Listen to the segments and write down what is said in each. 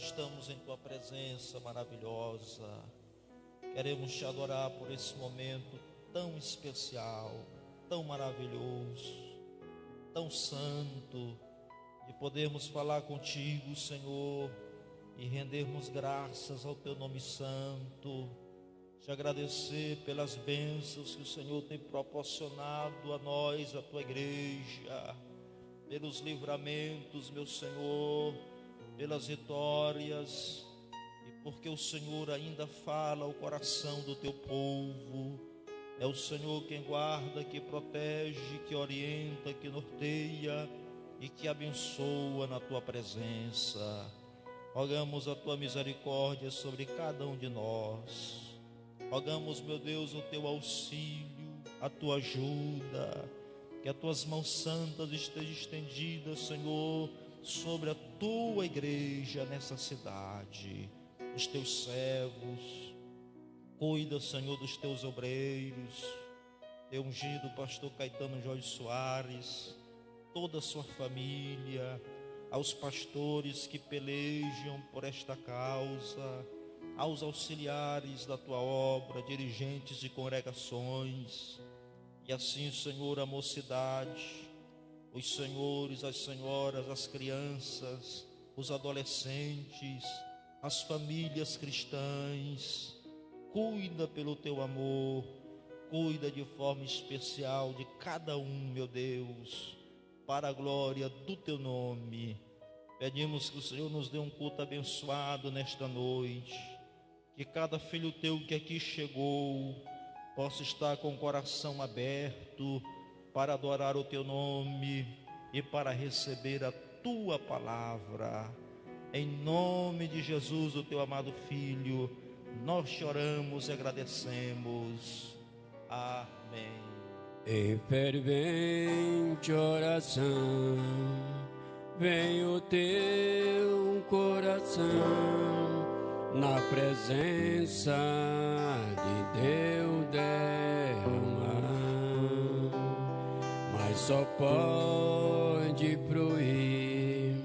estamos em tua presença maravilhosa. Queremos te adorar por esse momento tão especial, tão maravilhoso, tão santo, de podermos falar contigo, Senhor, e rendermos graças ao teu nome santo. Te agradecer pelas bênçãos que o Senhor tem proporcionado a nós, a tua igreja, pelos livramentos, meu Senhor, pelas vitórias, e porque o Senhor ainda fala ao coração do teu povo. É o Senhor quem guarda, que protege, que orienta, que norteia e que abençoa na tua presença. Rogamos a tua misericórdia sobre cada um de nós. Rogamos, meu Deus, o teu auxílio, a tua ajuda, que as tuas mãos santas estejam estendidas, Senhor, sobre a tua igreja nessa cidade, os teus servos. Cuida, Senhor, dos teus obreiros, teu ungido pastor Caetano Jorge Soares, toda a sua família, aos pastores que pelejam por esta causa, aos auxiliares da tua obra, dirigentes de congregações, e assim, Senhor, a mocidade, os senhores, as senhoras, as crianças, os adolescentes, as famílias cristãs. Cuida pelo teu amor, cuida de forma especial de cada um, meu Deus, para a glória do teu nome. Pedimos que o Senhor nos dê um culto abençoado nesta noite, que cada filho teu que aqui chegou possa estar com o coração aberto para adorar o teu nome e para receber a tua palavra. Em nome de Jesus, o teu amado Filho, nós te oramos e agradecemos. Amém. Em fervente oração, vem o teu coração na presença de Deus derramar, mas só pode fruir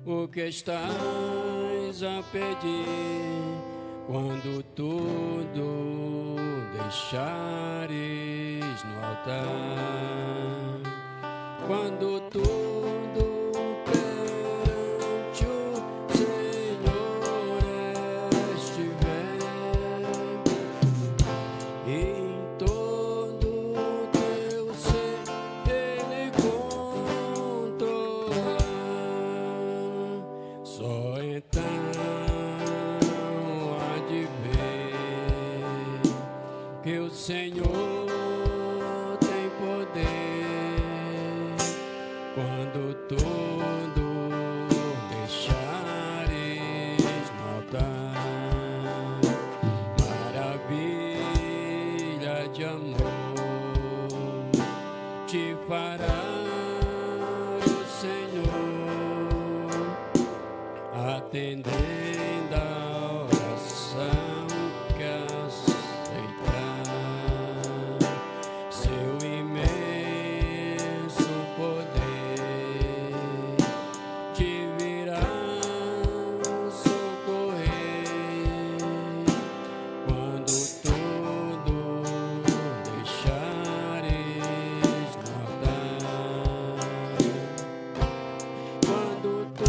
o que estás a pedir quando tudo deixares no altar, quando tudo perante o Senhor estiver, em todo teu ser Ele controlar, só então que o Senhor tem poder quando tudo deixares no altar. Maravilha de amor te fará o Senhor, atendendo a oração que seu imenso poder te virá socorrer quando tudo deixares no altar, quando tudo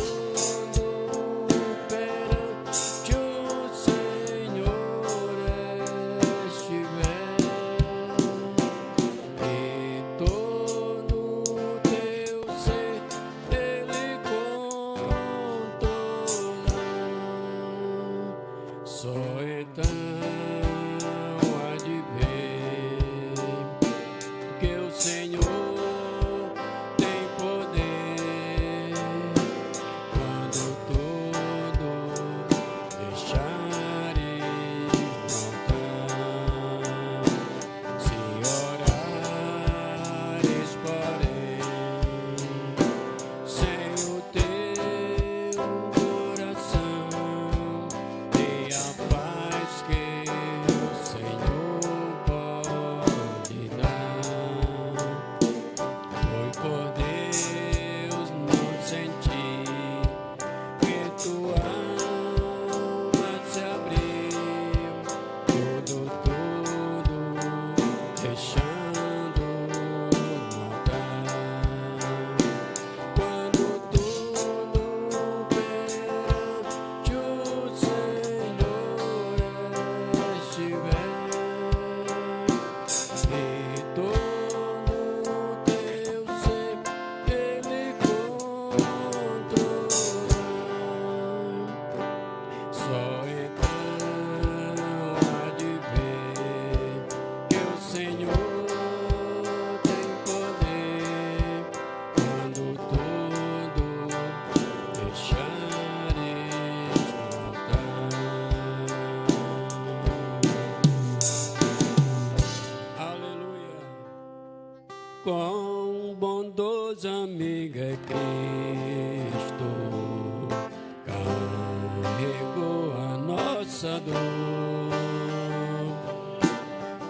carregou a nossa dor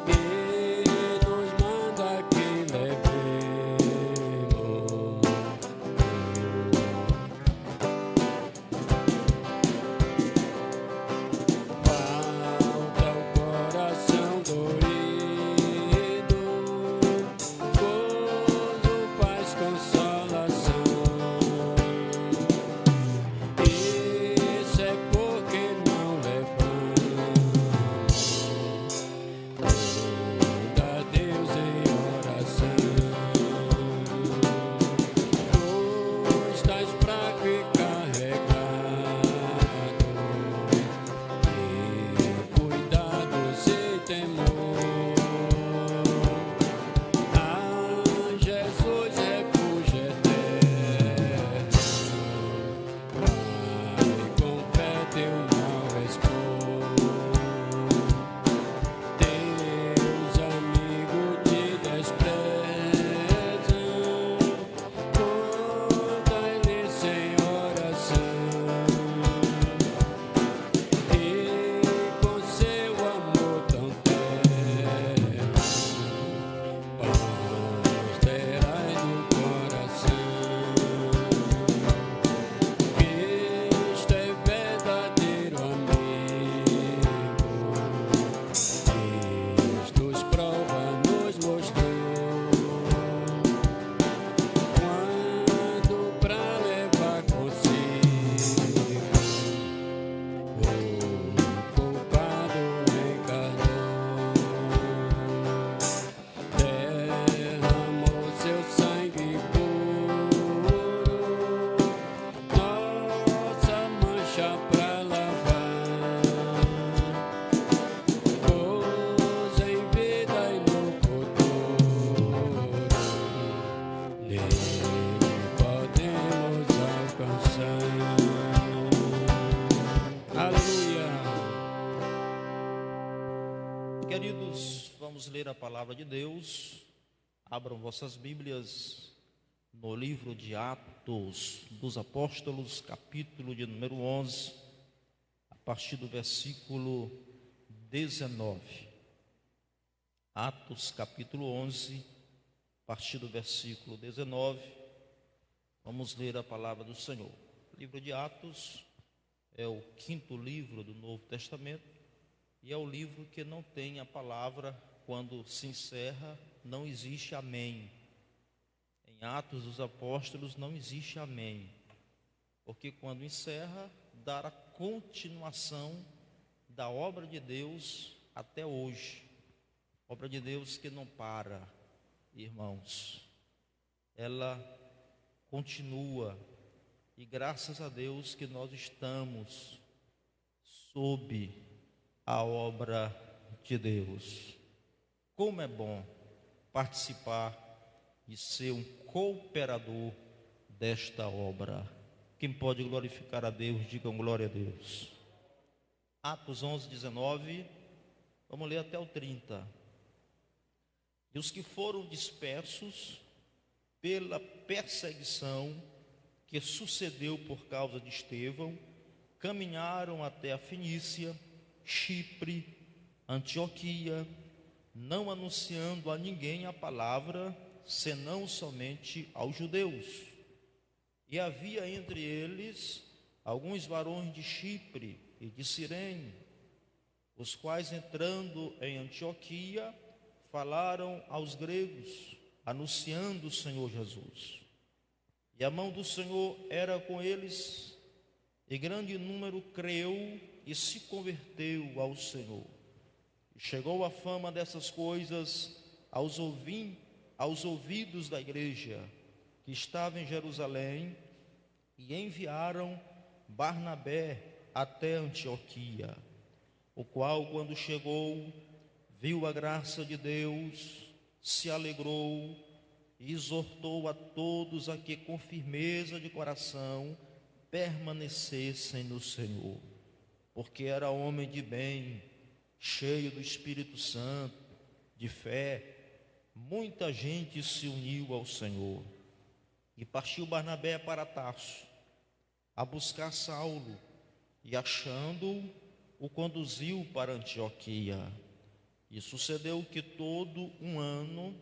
e nos manda que levemos falta o coração doído, gozo, paz, consolação. Isso é porque não levamos tudo a Deus em oração. Tu estás fraco e carregado, e cuidados e temor. Ah, Jesus, refúgio eterno, vai com fé teu mal expor. Teus amigos te desprezam, conta-lhes sem oração. E com seu amor tão terno, paz terás no coração. Cristo é verdadeiro amigo, Cristo prova nos mostrou, quando pra levar consigo o culpado encarnou, derramou seu sangue puro, nossa mancha pra lavar, pôs em vida e no futuro, nele podemos alcançar. Aleluia. Queridos, vamos ler a palavra de Deus. Abram vossas Bíblias no livro de Atos dos Apóstolos, capítulo de número 11, a partir do versículo 19. Atos, capítulo 11, a partir do versículo 19. Vamos ler a palavra do Senhor. O livro de Atos é o quinto livro do Novo Testamento e é o livro que não tem a palavra, quando se encerra, não existe amém. Em Atos dos Apóstolos não existe amém, porque quando encerra, dá a continuação da obra de Deus até hoje. Obra de Deus que não para, irmãos. Ela continua, e graças a Deus que nós estamos sob a obra de Deus. Como é bom participar e ser um cooperador desta obra. Quem pode glorificar a Deus, digam glória a Deus. Atos 11, 19, vamos ler até o 30. E os que foram dispersos pela perseguição que sucedeu por causa de Estevão, caminharam até a Fenícia, Chipre, Antioquia, não anunciando a ninguém a palavra, senão somente aos judeus. E havia entre eles alguns varões de Chipre e de Cirene, os quais, entrando em Antioquia, falaram aos gregos, anunciando o Senhor Jesus. E a mão do Senhor era com eles, e grande número creu e se converteu ao Senhor. E chegou a fama dessas coisas aos ouvidos da igreja que estava em Jerusalém, e enviaram Barnabé até Antioquia, o qual, quando chegou, viu a graça de Deus, se alegrou e exortou a todos a que com firmeza de coração permanecessem no Senhor, porque era homem de bem, cheio do Espírito Santo, de fé. Muita gente se uniu ao Senhor. E partiu Barnabé para Tarso, a buscar Saulo, e achando-o, o conduziu para Antioquia. E sucedeu que todo um ano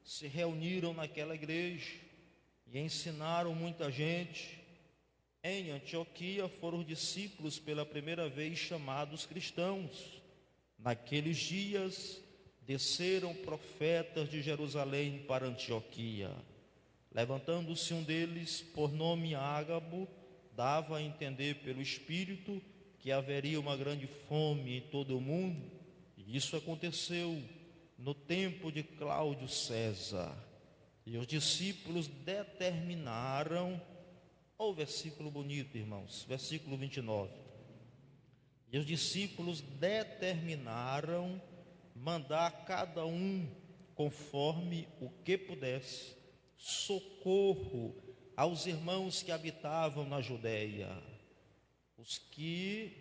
se reuniram naquela igreja e ensinaram muita gente. Em Antioquia foram os discípulos pela primeira vez chamados cristãos. Naqueles dias desceram profetas de Jerusalém para Antioquia. Levantando-se um deles, por nome Ágabo, dava a entender pelo Espírito que haveria uma grande fome em todo o mundo. E isso aconteceu no tempo de Cláudio César. E os discípulos determinaram, olha o versículo bonito, irmãos, versículo 29. E os discípulos determinaram mandar cada um, conforme o que pudesse, socorro aos irmãos que habitavam na Judéia, os que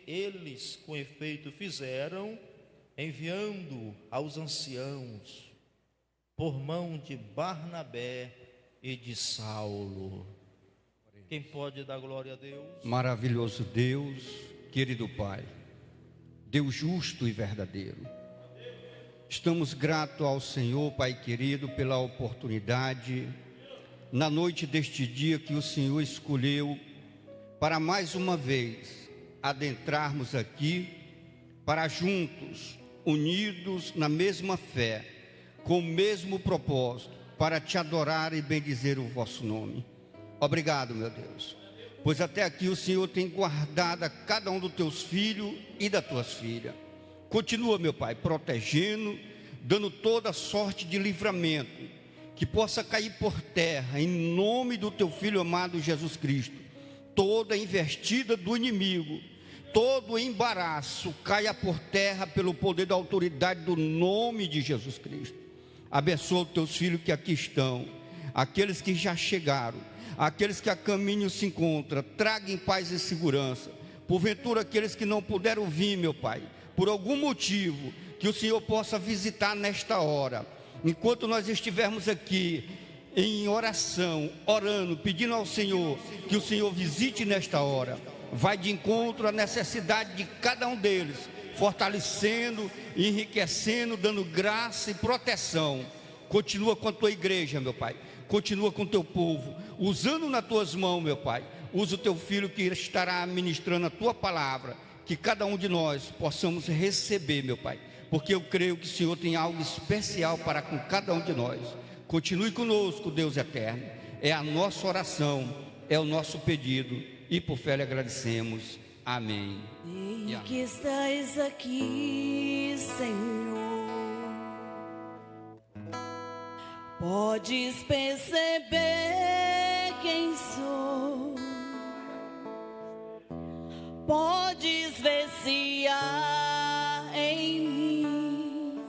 eles com efeito fizeram, enviando aos anciãos por mão de Barnabé e de Saulo. Quem pode dar glória a Deus? Maravilhoso Deus, querido Pai, Deus justo e verdadeiro, estamos gratos ao Senhor, Pai querido, pela oportunidade, na noite deste dia que o Senhor escolheu, para mais uma vez adentrarmos aqui, para juntos, unidos na mesma fé, com o mesmo propósito, para te adorar e bendizer o vosso nome. Obrigado, meu Deus, pois até aqui o Senhor tem guardado a cada um dos teus filhos e das tuas filhas. Continua, meu Pai, protegendo, dando toda sorte de livramento, que possa cair por terra, em nome do teu Filho amado Jesus Cristo, toda investida do inimigo, todo embaraço caia por terra pelo poder da autoridade do nome de Jesus Cristo. Abençoa os teus filhos que aqui estão, aqueles que já chegaram, aqueles que a caminho se encontram, traga em paz e segurança. Porventura aqueles que não puderam vir, meu Pai, por algum motivo, que o Senhor possa visitar nesta hora, enquanto nós estivermos aqui em oração, orando, pedindo ao Senhor, que o Senhor visite nesta hora, vai de encontro à necessidade de cada um deles, fortalecendo, enriquecendo, dando graça e proteção. Continua com a tua igreja, meu Pai, continua com o teu povo, usando nas tuas mãos, meu Pai. Usa o teu filho que estará ministrando a tua palavra, que cada um de nós possamos receber, meu Pai, porque eu creio que o Senhor tem algo especial para com cada um de nós. Continue conosco, Deus eterno, é a nossa oração, é o nosso pedido, e por fé lhe agradecemos. Amém. E que estás aqui, Senhor, podes perceber quem sou, podes ver se há em mim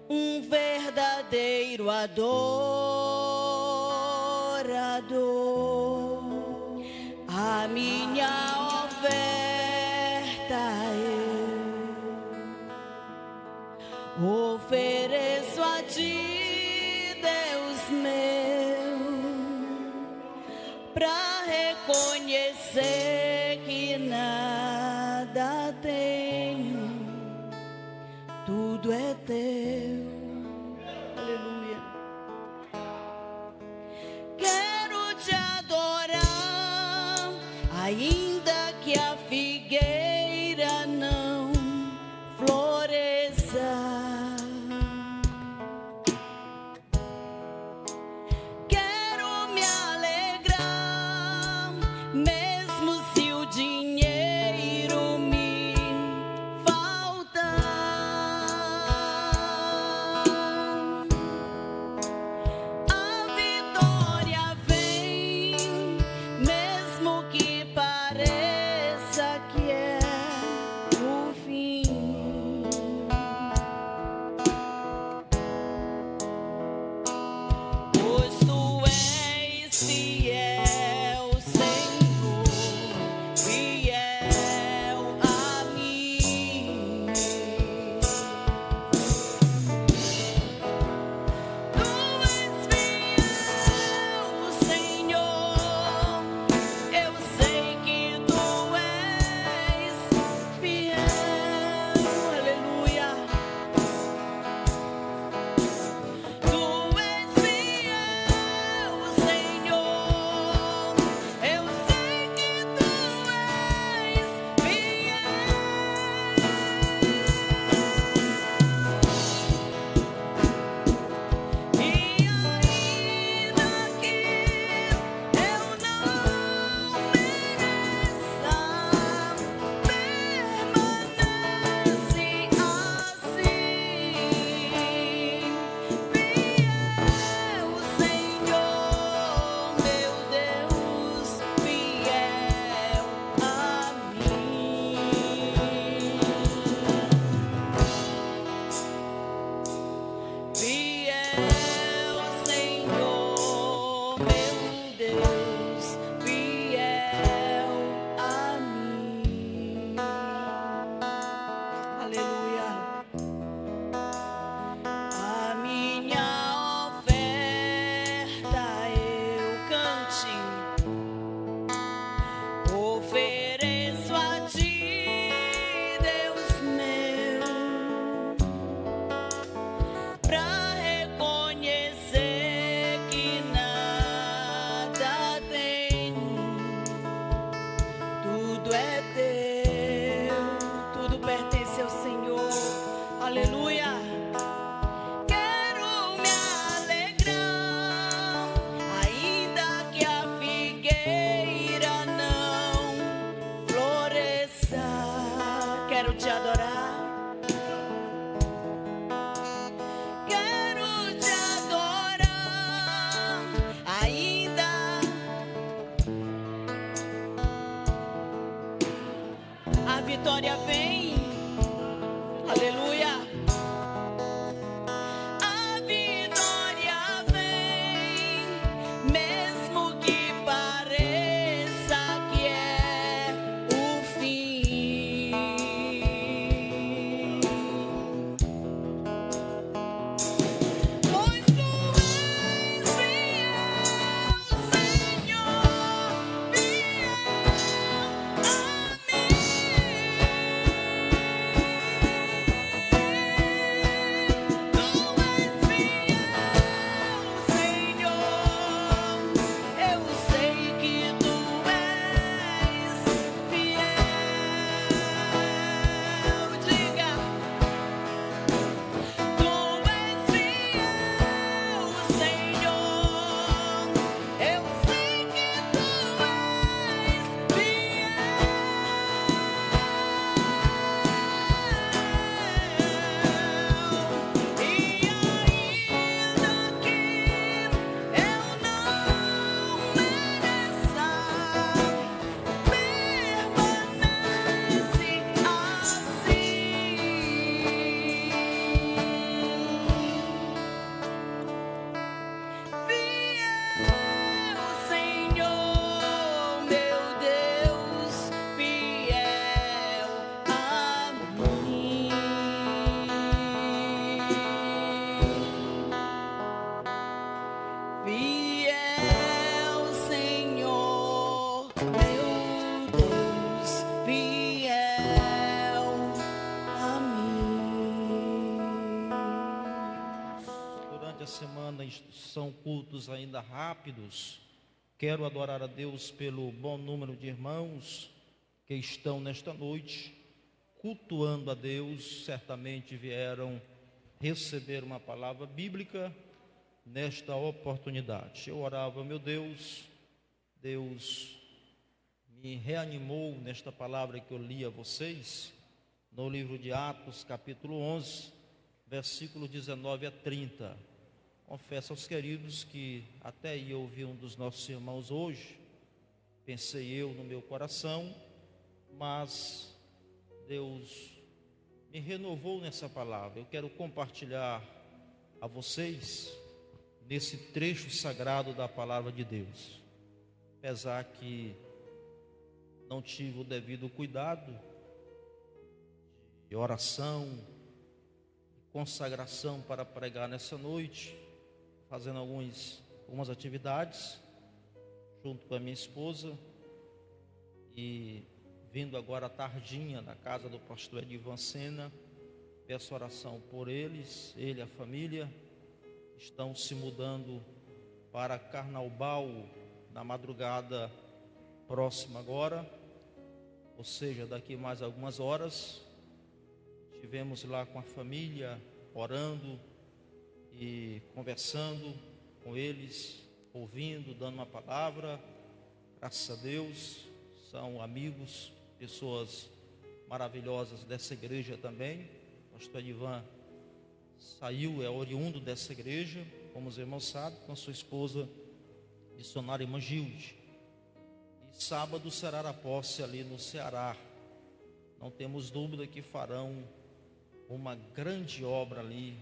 um verdadeiro adorador. A minha oferta eu ofereço a ti, Deus meu, para reconhecer que nada tenho, tudo é teu. Aleluia. Quero te adorar, ainda que a figueira não floresça. Quero me alegrar, mesmo se o dinheiro me faltar. A vitória vem, mesmo que pareça que é o fim. Pois tu és fiel, Senhor, fiel a mim. Tu és fiel, vitória vem. Aleluia. A vitória vem, mesmo que pareça que é o fim. Pois tu és fiel, Senhor, fiel a São cultos ainda rápidos. Quero adorar a Deus pelo bom número de irmãos que estão nesta noite cultuando a Deus. Certamente vieram receber uma palavra bíblica nesta oportunidade. Eu orava, meu Deus, Deus me reanimou nesta palavra que eu li a vocês no livro de Atos, capítulo 11, versículo 19 a 30. Confesso aos queridos que até ia ouvir um dos nossos irmãos hoje, pensei eu no meu coração, mas Deus me renovou nessa palavra. Eu quero compartilhar a vocês nesse trecho sagrado da palavra de Deus. Apesar que não tive o devido cuidado de oração, de consagração para pregar nessa noite, fazendo algumas atividades junto com a minha esposa e vindo agora à tardinha na casa do pastor Edivan Sena. Peço oração por eles, ele e a família. Estão se mudando para Carnaubal na madrugada próxima agora, ou seja, daqui mais algumas horas. Estivemos lá com a família, orando e conversando com eles, ouvindo, dando uma palavra. Graças a Deus, são amigos, pessoas maravilhosas dessa igreja também. O pastor Ivan saiu, é oriundo dessa igreja, como os irmãos sabem, com a sua esposa, missionária irmã Gilde. E sábado será a posse ali no Ceará. Não temos dúvida que farão uma grande obra ali,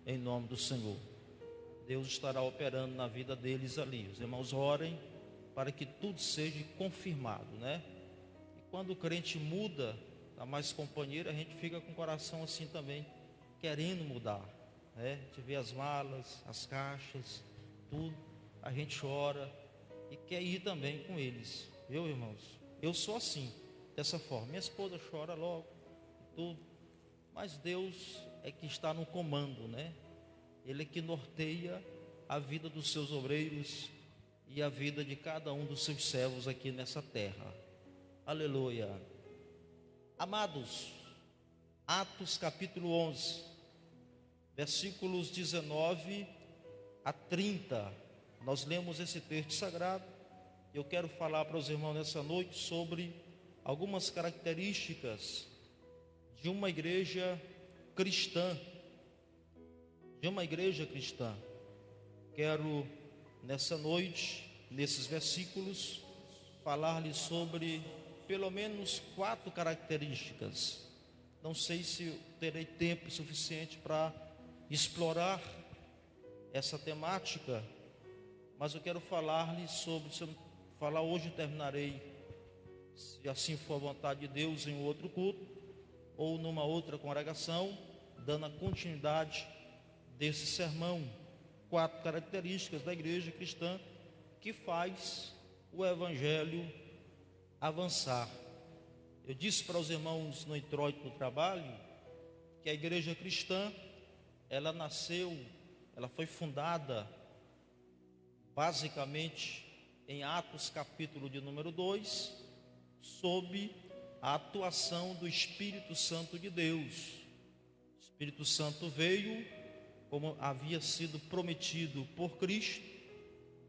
em nome do Senhor. Deus estará operando na vida deles ali. Os irmãos orem para que tudo seja confirmado, né? E quando o crente muda, dá mais companheiro, a gente fica com o coração assim também, querendo mudar, né? A gente vê as malas, as caixas, tudo, a gente chora e quer ir também com eles, viu, irmãos? Eu sou assim, dessa forma. Minha esposa chora logo, tudo, mas Deus é que está no comando, né? Ele é que norteia a vida dos seus obreiros e a vida de cada um dos seus servos aqui nessa terra. Aleluia. Amados, Atos capítulo 11, versículos 19 a 30. Nós lemos esse texto sagrado. Eu quero falar para os irmãos nessa noite sobre algumas características de uma igreja cristã. Quero nessa noite, nesses versículos, falar-lhes sobre pelo menos 4 características. Não sei se terei tempo suficiente para explorar essa temática, mas eu quero falar-lhe sobre, se eu falar hoje, terminarei, se assim for a vontade de Deus, em outro culto, ou numa outra congregação, dando a continuidade desse sermão. 4 características da igreja cristã que faz o evangelho avançar. Eu disse para os irmãos no introito do trabalho que a igreja cristã, ela foi fundada basicamente em Atos capítulo de número 2, sob a atuação do Espírito Santo de Deus. O Espírito Santo veio, como havia sido prometido por Cristo,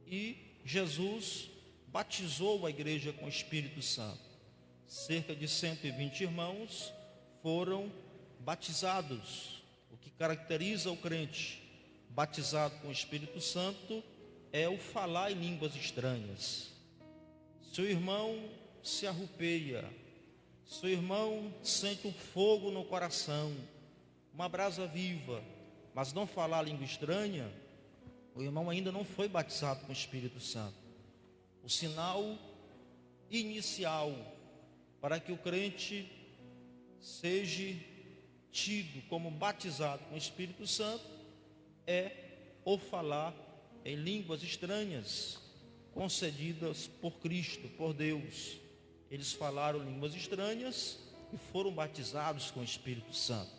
e Jesus batizou a igreja com o Espírito Santo. Cerca de 120 irmãos foram batizados. O que caracteriza o crente batizado com o Espírito Santo é o falar em línguas estranhas. Se o irmão se arrupeia, se o irmão sente um fogo no coração, uma brasa viva, mas não falar a língua estranha, o irmão ainda não foi batizado com o Espírito Santo. O sinal inicial para que o crente seja tido como batizado com o Espírito Santo é o falar em línguas estranhas concedidas por Cristo, por Deus. Eles falaram línguas estranhas e foram batizados com o Espírito Santo.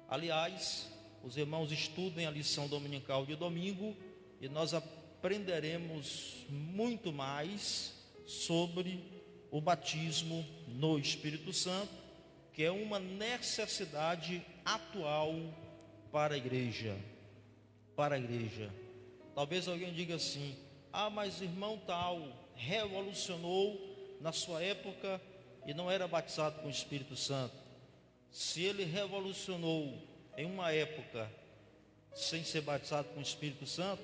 Aliás, os irmãos estudem a lição dominical de domingo e nós aprenderemos muito mais sobre o batismo no Espírito Santo, que é uma necessidade atual para a igreja. Para a igreja. Talvez alguém diga assim: ah, mas irmão tal revolucionou na sua época e não era batizado com o Espírito Santo. Se ele revolucionou em uma época sem ser batizado com o Espírito Santo,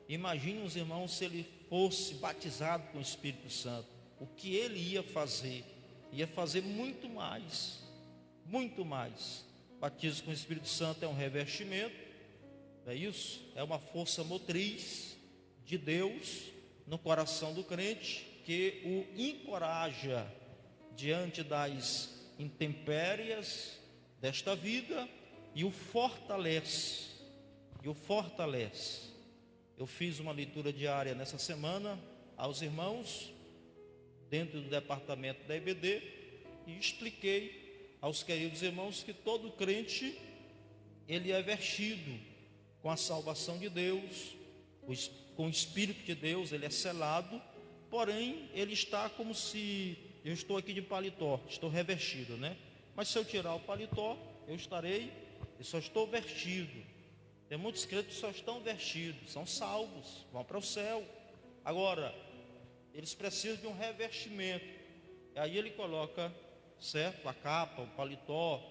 imagine os irmãos se ele fosse batizado com o Espírito Santo. O que ele ia fazer? Ia fazer muito mais, muito mais. Batismo com o Espírito Santo é um revestimento, não é isso? É uma força motriz de Deus no coração do crente, que o encoraja diante das intempéries desta vida e o fortalece. Eu fiz uma leitura diária nessa semana aos irmãos dentro do departamento da EBD e expliquei aos queridos irmãos que todo crente ele é vestido com a salvação de Deus, com o Espírito de Deus, ele é selado, porém ele está como se eu estou aqui de paletó, estou revestido, né? Mas se eu tirar o paletó, eu só estou vestido. Tem muitos crentes que só estão vestidos, são salvos, vão para o céu. Agora, eles precisam de um revestimento. E aí ele coloca, certo, a capa, o paletó,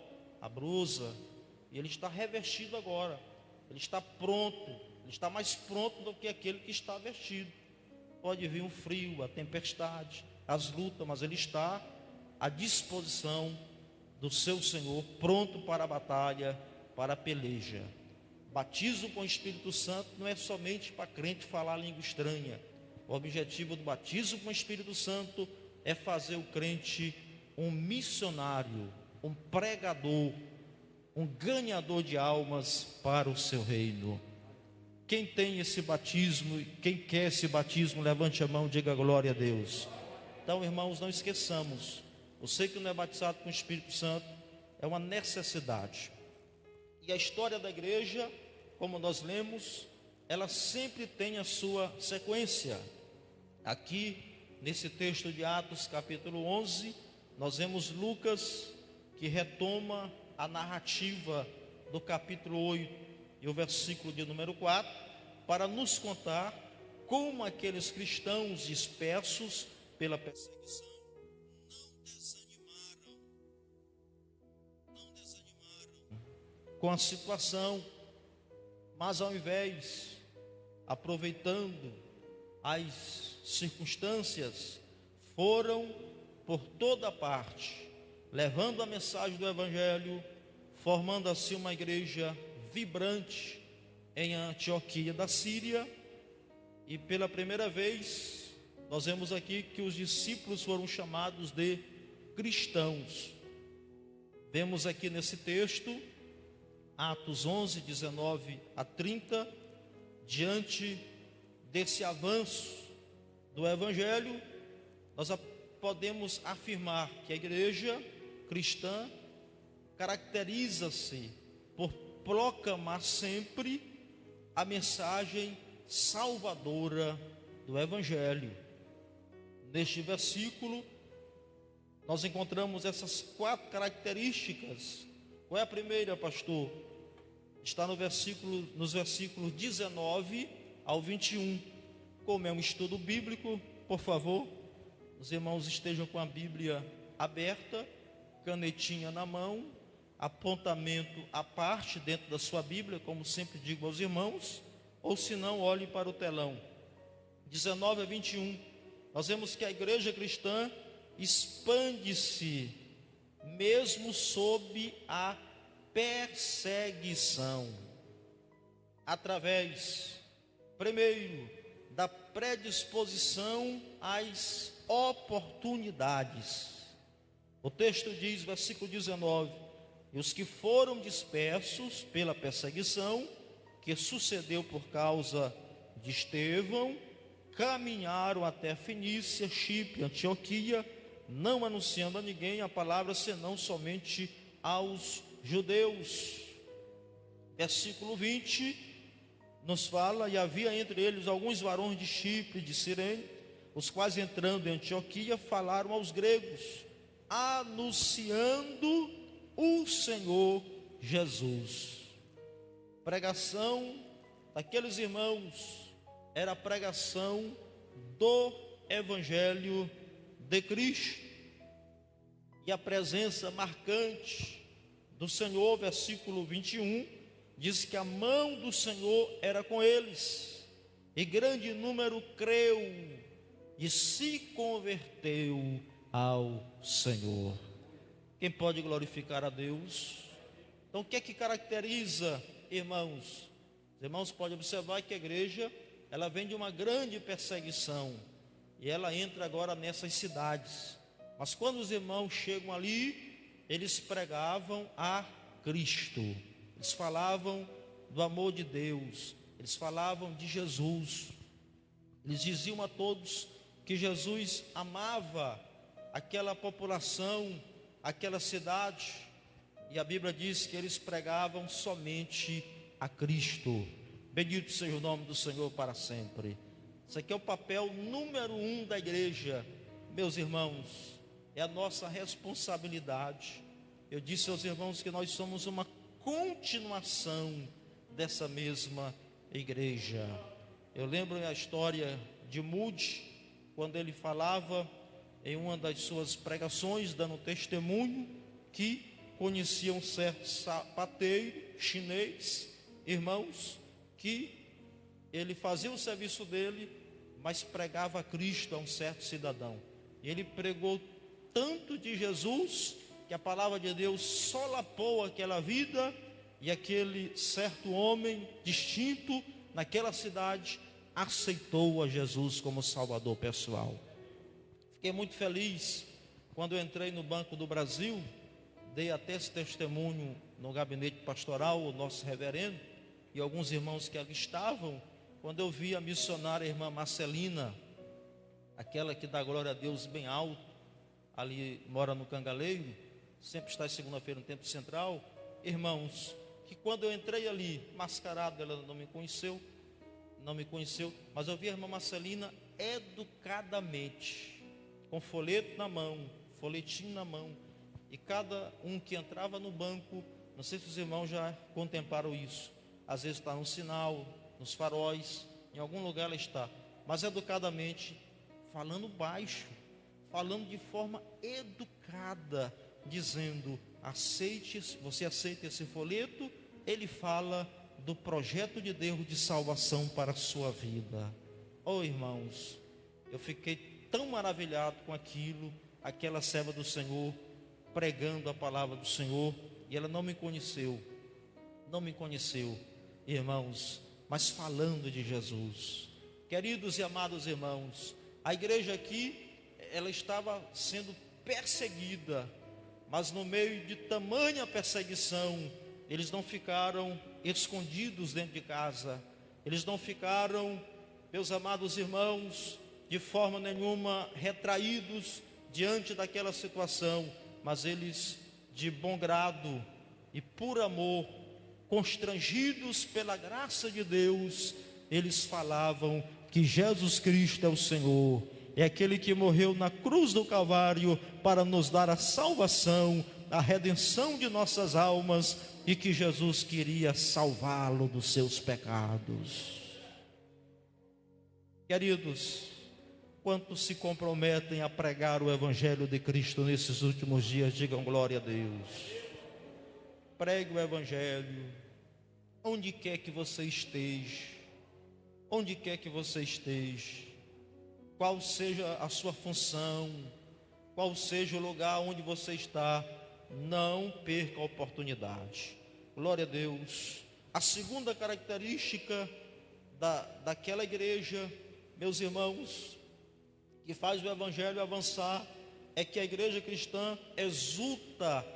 a blusa, e ele está revestido agora. Ele está pronto, ele está mais pronto do que aquele que está vestido. Pode vir um frio, a tempestade, as lutas, mas ele está à disposição do seu Senhor, pronto para a batalha, para a peleja. Batismo com o Espírito Santo não é somente para crente falar língua estranha. O objetivo do batismo com o Espírito Santo é fazer o crente um missionário, um pregador, um ganhador de almas para o seu reino. Quem tem esse batismo, quem quer esse batismo, levante a mão e diga glória a Deus. Então, irmãos, não esqueçamos, você que não é batizado com o Espírito Santo, é uma necessidade. E a história da igreja, como nós lemos, ela sempre tem a sua sequência. Aqui, nesse texto de Atos capítulo 11, nós vemos Lucas, que retoma a narrativa do capítulo 8 e o versículo de número 4, para nos contar como aqueles cristãos dispersos pela perseguição não desanimaram com a situação, mas ao invés, aproveitando as circunstâncias, foram por toda parte, levando a mensagem do Evangelho, formando assim uma igreja vibrante em Antioquia da Síria. E pela primeira vez, nós vemos aqui que os discípulos foram chamados de cristãos. Vemos aqui nesse texto, Atos 11, 19 a 30, diante desse avanço do Evangelho, nós podemos afirmar que a igreja cristã caracteriza-se por proclamar sempre a mensagem salvadora do Evangelho. Neste versículo, nós encontramos essas 4 características. Qual é a primeira, pastor? Está nos versículos 19 ao 21. Como é um estudo bíblico, por favor, os irmãos estejam com a Bíblia aberta, canetinha na mão, apontamento à parte dentro da sua Bíblia, como sempre digo aos irmãos, ou se não, olhe para o telão. 19 a 21, nós vemos que a igreja cristã expande-se mesmo sob a perseguição, através, primeiro, da predisposição às oportunidades. O texto diz, versículo 19: e os que foram dispersos pela perseguição que sucedeu por causa de Estevão, caminharam até Fenícia, Chipre, Antioquia, não anunciando a ninguém a palavra, senão somente aos judeus. Versículo 20 nos fala: e havia entre eles alguns varões de Chipre e de Cirene, os quais, entrando em Antioquia, falaram aos gregos, anunciando o Senhor Jesus. Pregação daqueles irmãos era a pregação do Evangelho de Cristo. E a presença marcante do Senhor, versículo 21, diz que a mão do Senhor era com eles, e grande número creu e se converteu ao Senhor. Quem pode glorificar a Deus? Então, o que é que caracteriza, irmãos? Os irmãos podem observar que a igreja, ela vem de uma grande perseguição, e ela entra agora nessas cidades. Mas quando os irmãos chegam ali, eles pregavam a Cristo, eles falavam do amor de Deus, eles falavam de Jesus, eles diziam a todos que Jesus amava aquela população, aquela cidade, e a Bíblia diz que eles pregavam somente a Cristo. Bendito seja o nome do Senhor para sempre. Isso aqui é o papel número 1 da igreja, meus irmãos, é a nossa responsabilidade. Eu disse aos irmãos que nós somos uma continuação dessa mesma igreja. Eu lembro a história de Moody, quando ele falava em uma das suas pregações, dando testemunho, que conhecia um certo sapateiro chinês, irmãos, que ele fazia o serviço dele, mas pregava a Cristo a um certo cidadão. E ele pregou tanto de Jesus, que a palavra de Deus solapou aquela vida, e aquele certo homem distinto naquela cidade aceitou a Jesus como Salvador pessoal. Fiquei muito feliz quando eu entrei no Banco do Brasil, dei até esse testemunho no gabinete pastoral, o nosso reverendo e alguns irmãos que ali estavam, quando eu vi a missionária irmã Marcelina, aquela que dá glória a Deus bem alto, ali mora no Cangaleiro, sempre está em segunda-feira no Templo Central. Irmãos, que quando eu entrei ali, mascarado, ela não me conheceu, mas eu vi a irmã Marcelina educadamente, com folheto na mão, folhetinho na mão, e cada um que entrava no banco, não sei se os irmãos já contemplaram isso, às vezes está no sinal, nos faróis, em algum lugar ela está, mas educadamente, falando baixo, falando de forma educada, dizendo: você aceita esse folheto? Ele fala do projeto de Deus de salvação para a sua vida. Oh, irmãos, eu fiquei tão maravilhado com aquilo, aquela serva do Senhor pregando a palavra do Senhor, e ela não me conheceu, irmãos, mas falando de Jesus. Queridos e amados irmãos, a igreja aqui, ela estava sendo perseguida, mas no meio de tamanha perseguição, eles não ficaram escondidos dentro de casa, eles não ficaram, meus amados irmãos, de forma nenhuma retraídos diante daquela situação, mas eles, de bom grado e por amor, constrangidos pela graça de Deus, eles falavam que Jesus Cristo é o Senhor, é aquele que morreu na cruz do Calvário para nos dar a salvação, a redenção de nossas almas, e que Jesus queria salvá-lo dos seus pecados. Queridos, quantos se comprometem a pregar o Evangelho de Cristo nesses últimos dias? Digam glória a Deus. Pregue o Evangelho, onde quer que você esteja, onde quer que você esteja, qual seja a sua função, qual seja o lugar onde você está, não perca a oportunidade. Glória a Deus. A segunda característica daquela igreja, meus irmãos, que faz o Evangelho avançar, é que a igreja cristã exulta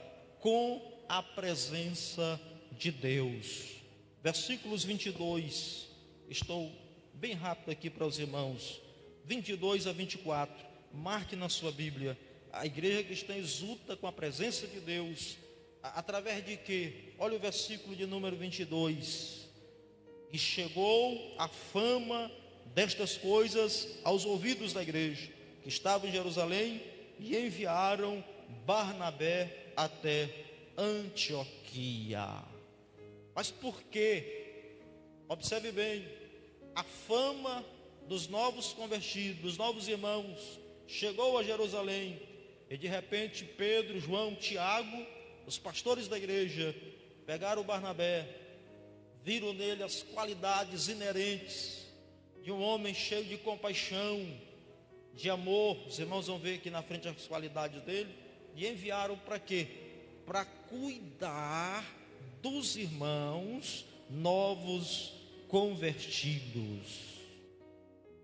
com a presença de Deus. Versículos 22, estou bem rápido aqui para os irmãos, 22 a 24, marque na sua Bíblia. A igreja cristã exulta com a presença de Deus, através de quê? Olha o versículo de número 22. E chegou a fama destas coisas aos ouvidos da igreja, que estava em Jerusalém, e enviaram Barnabé até Antioquia. Mas por quê? Observe bem, a fama dos novos convertidos, dos novos irmãos, chegou a Jerusalém, e de repente Pedro, João, Tiago, os pastores da igreja, pegaram o Barnabé, viram nele as qualidades inerentes de um homem cheio de compaixão, de amor. Os irmãos vão ver aqui na frente as qualidades dele, e enviaram para quê? Para cuidar dos irmãos novos convertidos.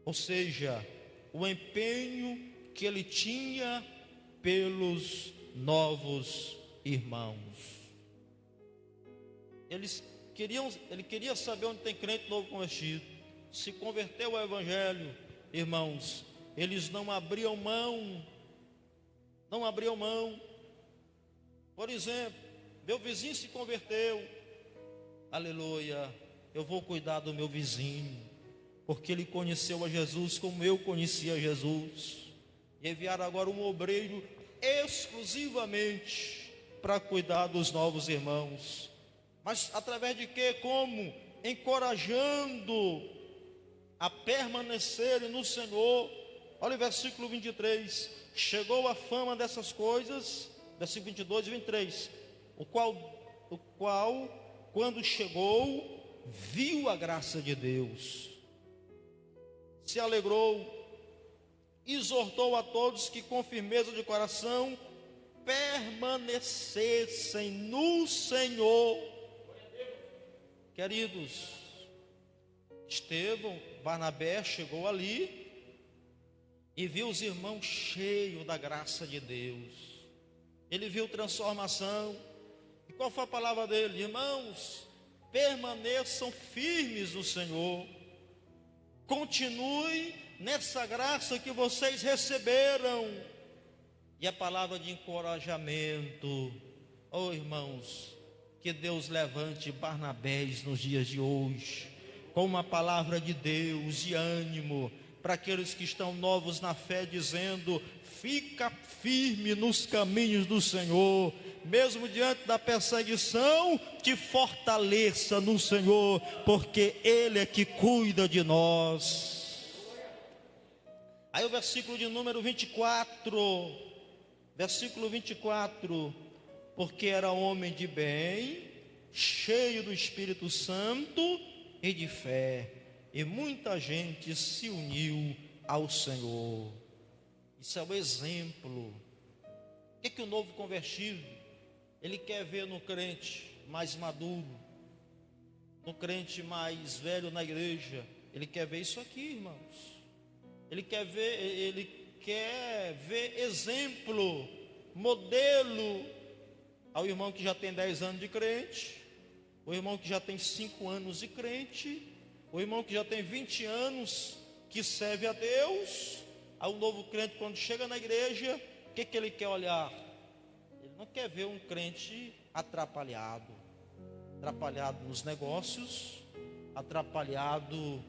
Ou seja, o empenho que ele tinha pelos novos irmãos. Ele queria saber onde tem crente novo convertido. Se converteu ao Evangelho, irmãos, eles não abriam mão. Por exemplo, meu vizinho se converteu, aleluia, eu vou cuidar do meu vizinho, porque ele conheceu a Jesus como eu conhecia Jesus. E enviaram agora um obreiro exclusivamente para cuidar dos novos irmãos. Mas através de quê? Como? Encorajando a permanecerem no Senhor. Olha o versículo 23. Chegou a fama dessas coisas, versículo 22 e 23. O qual, quando chegou, viu a graça de Deus, se alegrou, exortou a todos que com firmeza de coração permanecessem no Senhor. Queridos, Estevão, Barnabé chegou ali e viu os irmãos cheios da graça de Deus. Ele viu transformação. E qual foi a palavra dele? Irmãos, permaneçam firmes no Senhor. Continue nessa graça que vocês receberam. E a palavra de encorajamento. Oh, irmãos, que Deus levante Barnabés nos dias de hoje, com uma palavra de Deus e ânimo, para aqueles que estão novos na fé, dizendo: fica firme nos caminhos do Senhor, mesmo diante da perseguição, te fortaleça no Senhor, porque Ele é que cuida de nós. Aí o versículo de número 24, versículo 24, porque era homem de bem, cheio do Espírito Santo e de fé, e muita gente se uniu ao Senhor. Isso é o exemplo O que o novo convertido, ele quer ver no crente mais maduro, no crente mais velho na igreja? Ele quer ver isso aqui, irmãos. Ele quer ver exemplo, modelo ao irmão que já tem 10 anos de crente, o irmão que já tem 5 anos de crente, o irmão que já tem 20 anos que serve a Deus. Ao novo crente, quando chega na igreja, o que ele quer olhar? Ele não quer ver um crente atrapalhado nos negócios, atrapalhado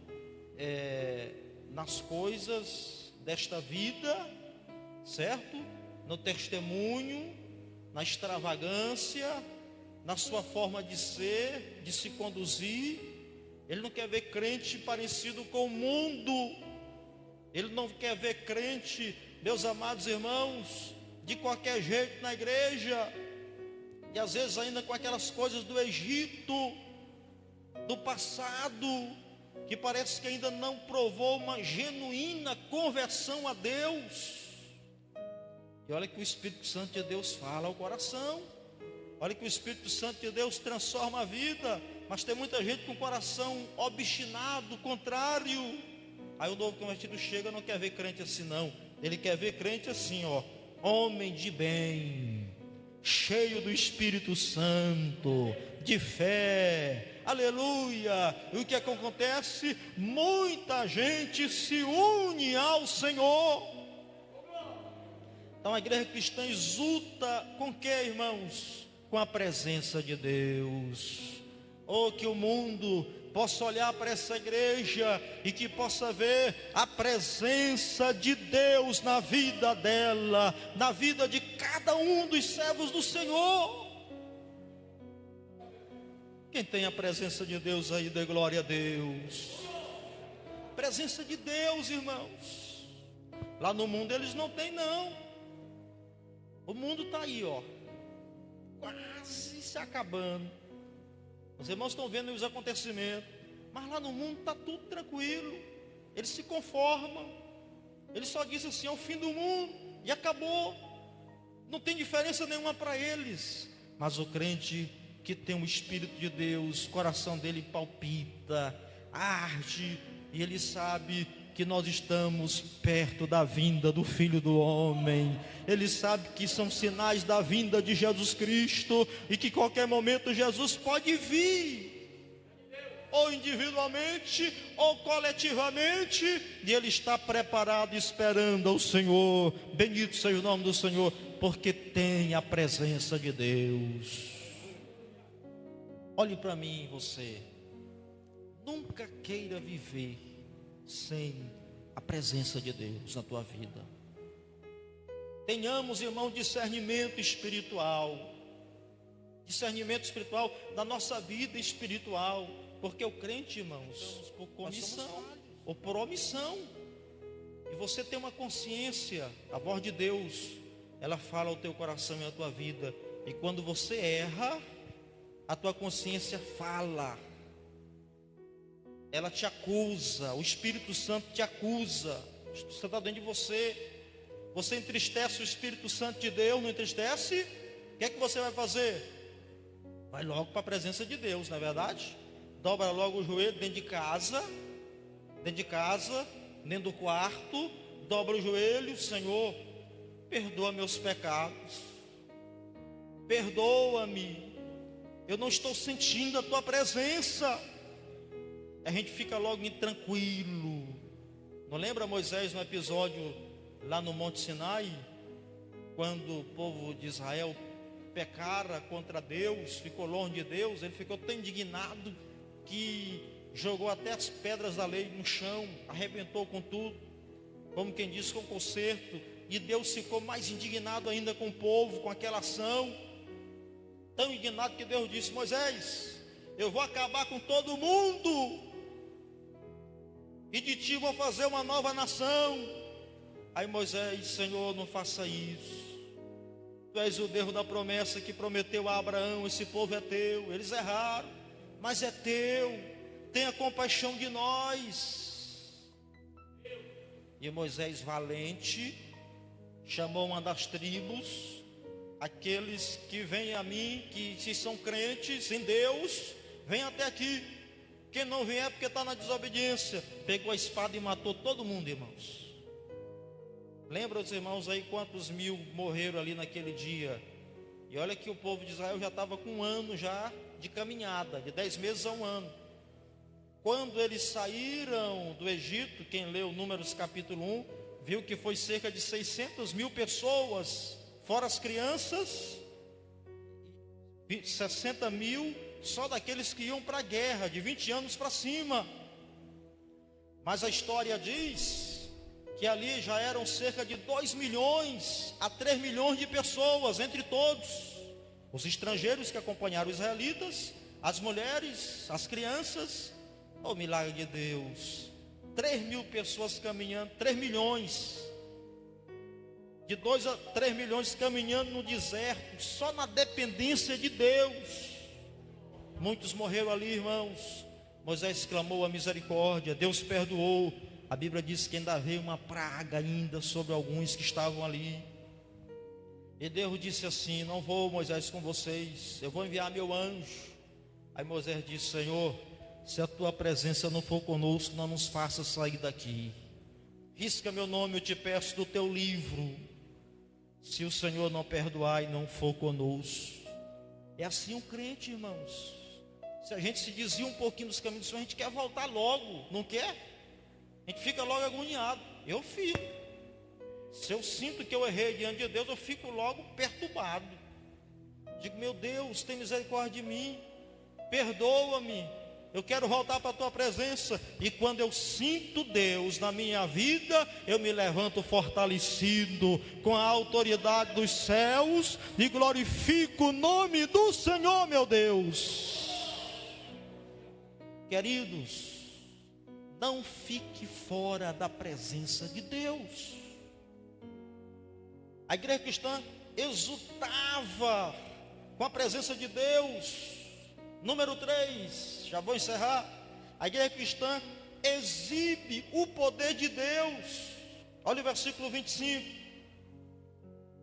nas coisas desta vida, certo? No testemunho, na extravagância, na sua forma de ser, de se conduzir. Ele não quer ver crente parecido com o mundo. Ele não quer ver crente, meus amados irmãos, de qualquer jeito na igreja, e às vezes ainda com aquelas coisas do Egito, do passado, que parece que ainda não provou uma genuína conversão a Deus. E olha que o Espírito Santo de Deus fala ao coração, olha que o Espírito Santo de Deus transforma a vida, mas tem muita gente com o coração obstinado, contrário. Aí o novo convertido chega, não quer ver crente assim não, ele quer ver crente assim, ó, homem de bem, cheio do Espírito Santo, de fé, aleluia. E o que é que acontece? Muita gente se une ao Senhor. Então a igreja cristã exulta com que, irmãos? Com a presença de Deus. Oh, que o mundo possa olhar para essa igreja e que possa ver a presença de Deus na vida dela, na vida de cada um dos servos do Senhor. Quem tem a presença de Deus aí, dê glória a Deus. Presença de Deus, irmãos. Lá no mundo eles não têm não. O mundo está aí, ó, quase se acabando. Os irmãos estão vendo os acontecimentos, mas lá no mundo está tudo tranquilo. Eles se conformam. Eles só dizem assim, é o fim do mundo e acabou. Não tem diferença nenhuma para eles. Mas o crente que tem o Espírito de Deus, o coração dele palpita, arde, e ele sabe que nós estamos perto da vinda do Filho do Homem. Ele sabe que são sinais da vinda de Jesus Cristo e que qualquer momento Jesus pode vir, ou individualmente ou coletivamente, e ele está preparado esperando ao Senhor. Bendito seja o nome do Senhor, porque tem a presença de Deus. Olhe para mim, você nunca queira viver sem a presença de Deus na tua vida. Tenhamos, irmão, discernimento espiritual da nossa vida espiritual, porque o crente, irmãos, por comissão ou por omissão, e você tem uma consciência, a voz de Deus, ela fala ao teu coração e à tua vida, e quando você erra, a tua consciência fala, ela te acusa, o Espírito Santo te acusa. O Espírito Santo está dentro de você. Você entristece o Espírito Santo de Deus, não entristece? O que é que você vai fazer? Vai logo para a presença de Deus, não é verdade? Dobra logo o joelho dentro de casa, dentro do quarto, dobra o joelho, Senhor, perdoa meus pecados, perdoa-me, eu não estou sentindo a tua presença. A gente fica logo intranquilo. Não lembra Moisés no episódio lá no Monte Sinai, quando o povo de Israel pecara contra Deus, ficou longe de Deus? Ele ficou tão indignado que jogou até as pedras da lei no chão, arrebentou com tudo, como quem diz, com conserto. E Deus ficou mais indignado ainda com o povo, com aquela ação, tão indignado que Deus disse: Moisés, eu vou acabar com todo mundo, e de ti vou fazer uma nova nação. Aí Moisés: Senhor, não faça isso. Tu és o Deus da promessa que prometeu a Abraão, esse povo é teu. Eles erraram, mas é teu. Tenha compaixão de nós. E Moisés, valente, chamou uma das tribos aqueles que vêm a mim, que se são crentes em Deus, vêm até aqui. Quem não vem é porque está na desobediência. Pegou a espada e matou todo mundo, irmãos. Lembra os irmãos aí quantos mil morreram ali naquele dia? E olha que o povo de Israel já estava com um ano já de caminhada, de 10 meses a um ano. Quando eles saíram do Egito, quem leu Números capítulo 1, viu que foi cerca de 600 mil pessoas, fora as crianças, 60 mil só daqueles que iam para a guerra, de 20 anos para cima. Mas a história diz que ali já eram cerca de 2 milhões a 3 milhões de pessoas, entre todos. Os estrangeiros que acompanharam os israelitas, as mulheres, as crianças. Oh, milagre de Deus. 3 mil pessoas caminhando, 3 milhões. De 2 a 3 milhões caminhando no deserto, só na dependência de Deus. Muitos morreram ali, irmãos. Moisés clamou a misericórdia, Deus perdoou. A Bíblia diz que ainda veio uma praga ainda sobre alguns que estavam ali. E Deus disse assim: não vou, Moisés, com vocês, eu vou enviar meu anjo. Aí Moisés disse: Senhor, se a tua presença não for conosco, não nos faça sair daqui. Risca meu nome, eu te peço, do teu livro, se o Senhor não perdoar e não for conosco. É assim um crente, irmãos. Se a gente se desvia um pouquinho dos caminhos do Senhor, a gente quer voltar logo, não quer? A gente fica logo agoniado. Eu fico. Se eu sinto que eu errei diante de Deus, eu fico logo perturbado. Digo: meu Deus, tem misericórdia de mim, perdoa-me, eu quero voltar para a tua presença. E quando eu sinto Deus na minha vida, eu me levanto fortalecido com a autoridade dos céus e glorifico o nome do Senhor, meu Deus. Queridos, não fique fora da presença de Deus. A igreja cristã exultava com a presença de Deus. Número 3, já vou encerrar. A igreja cristã exibe o poder de Deus. Olha o versículo 25.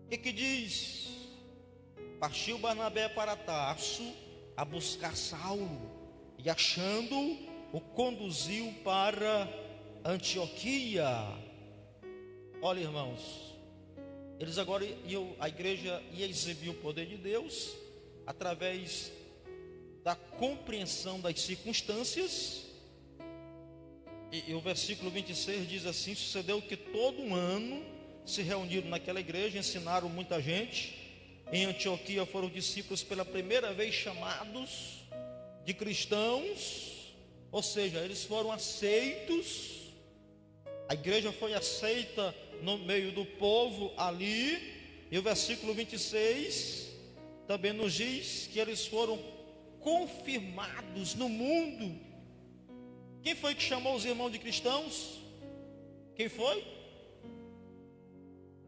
O que diz? Partiu Barnabé para Tarso a buscar Saulo, e achando-o, o conduziu para Antioquia. Olha, irmãos, eles agora a igreja ia exibir o poder de Deus através da compreensão das circunstâncias. E o versículo 26 diz assim: sucedeu que todo um ano se reuniram naquela igreja, ensinaram muita gente. Em Antioquia foram discípulos pela primeira vez chamados de cristãos. Ou seja, eles foram aceitos. A igreja foi aceita no meio do povo ali. E o versículo 26 também nos diz que eles foram confirmados no mundo. Quem foi que chamou os irmãos de cristãos? Quem foi?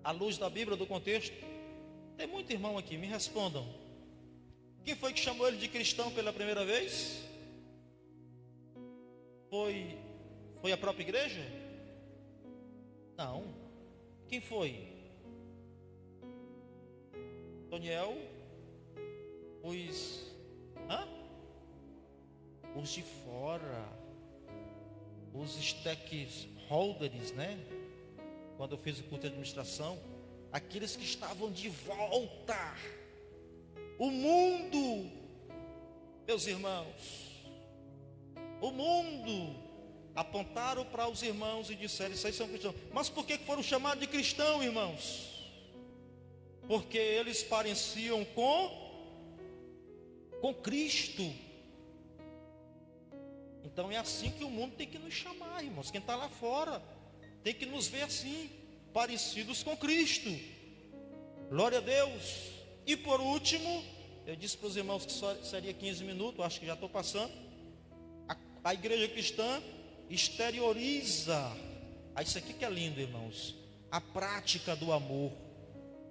À luz da Bíblia, do contexto. Tem muito irmão aqui, me respondam. Quem foi que chamou ele de cristão pela primeira vez? Foi a própria igreja? Não. Quem foi? Daniel? Os de fora, os stakeholders, né? Quando eu fiz o curso de administração, aqueles que estavam de volta. O mundo, meus irmãos, o mundo apontaram para os irmãos e disseram: isso aí são cristãos. Mas por que foram chamados de cristãos, irmãos? Porque eles pareciam com Cristo. Então é assim que o mundo tem que nos chamar, irmãos. Quem está lá fora tem que nos ver assim, parecidos com Cristo. Glória a Deus. E por último, eu disse para os irmãos que só seria 15 minutos, acho que já estou passando. A igreja cristã exterioriza, isso aqui que é lindo, irmãos, a prática do amor.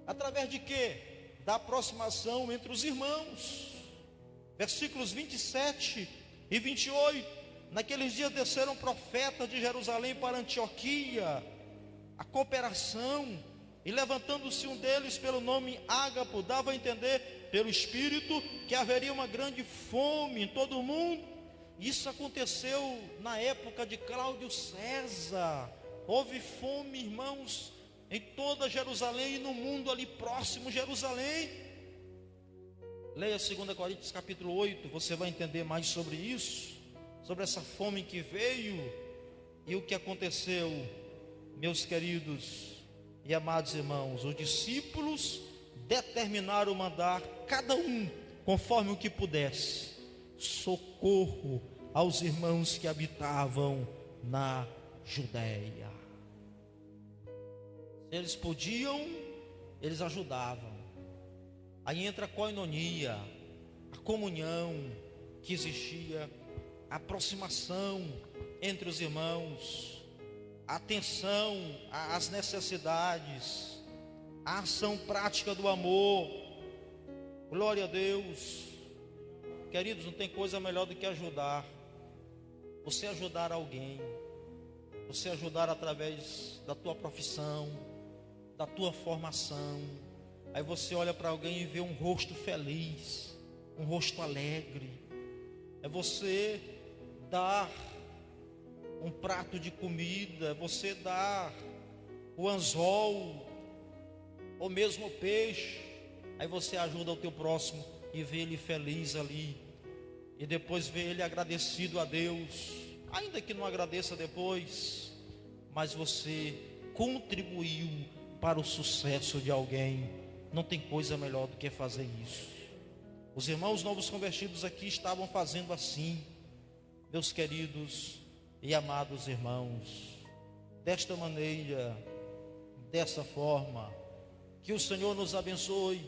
Através de quê? Da aproximação entre os irmãos. Versículos 27 e 28. Naqueles dias desceram profetas de Jerusalém para Antioquia. A cooperação, E levantando-se um deles pelo nome Ágapo, dava a entender pelo Espírito que haveria uma grande fome em todo o mundo. Isso aconteceu na época de Cláudio César. Houve fome, irmãos, em toda Jerusalém e no mundo ali próximo Jerusalém. Leia 2 Coríntios capítulo 8, você vai entender mais sobre isso, sobre essa fome que veio e o que aconteceu, meus queridos e amados irmãos. Os discípulos determinaram mandar cada um, conforme o que pudesse, socorro aos irmãos que habitavam na Judéia. Se eles podiam, eles ajudavam. Aí entra a koinonia, a comunhão que existia, a aproximação entre os irmãos, a atenção às necessidades, a ação prática do amor. Glória a Deus. Queridos, não tem coisa melhor do que ajudar. Você ajudar alguém, você ajudar através da tua profissão, da tua formação. Aí você olha para alguém e vê um rosto feliz, um rosto alegre. É você dar um prato de comida, é você dar o anzol, ou mesmo o peixe. Aí você ajuda o teu próximo e vê ele feliz ali, e depois vê ele agradecido a Deus, ainda que não agradeça depois, mas você contribuiu para o sucesso de alguém. Não tem coisa melhor do que fazer isso. Os irmãos novos convertidos aqui estavam fazendo assim, meus queridos e amados irmãos, desta maneira, dessa forma. Que o Senhor nos abençoe,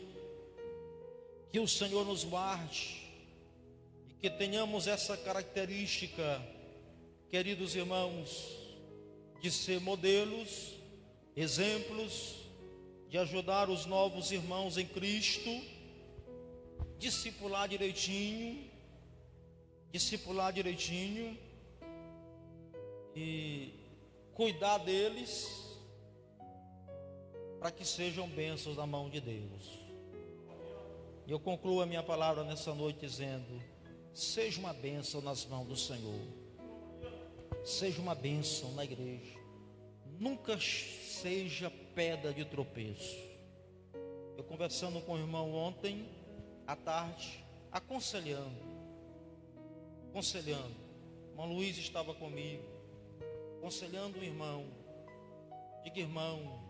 que o Senhor nos guarde, e que tenhamos essa característica, queridos irmãos, de ser modelos, exemplos, de ajudar os novos irmãos em Cristo, discipular direitinho e cuidar deles, para que sejam bênçãos na mão de Deus. E eu concluo a minha palavra nessa noite dizendo: seja uma bênção nas mãos do Senhor, seja uma bênção na igreja, nunca seja pedra de tropeço. Eu conversando com o irmão ontem à tarde, aconselhando, o irmão Luiz estava comigo, aconselhando o irmão. Diga: irmão,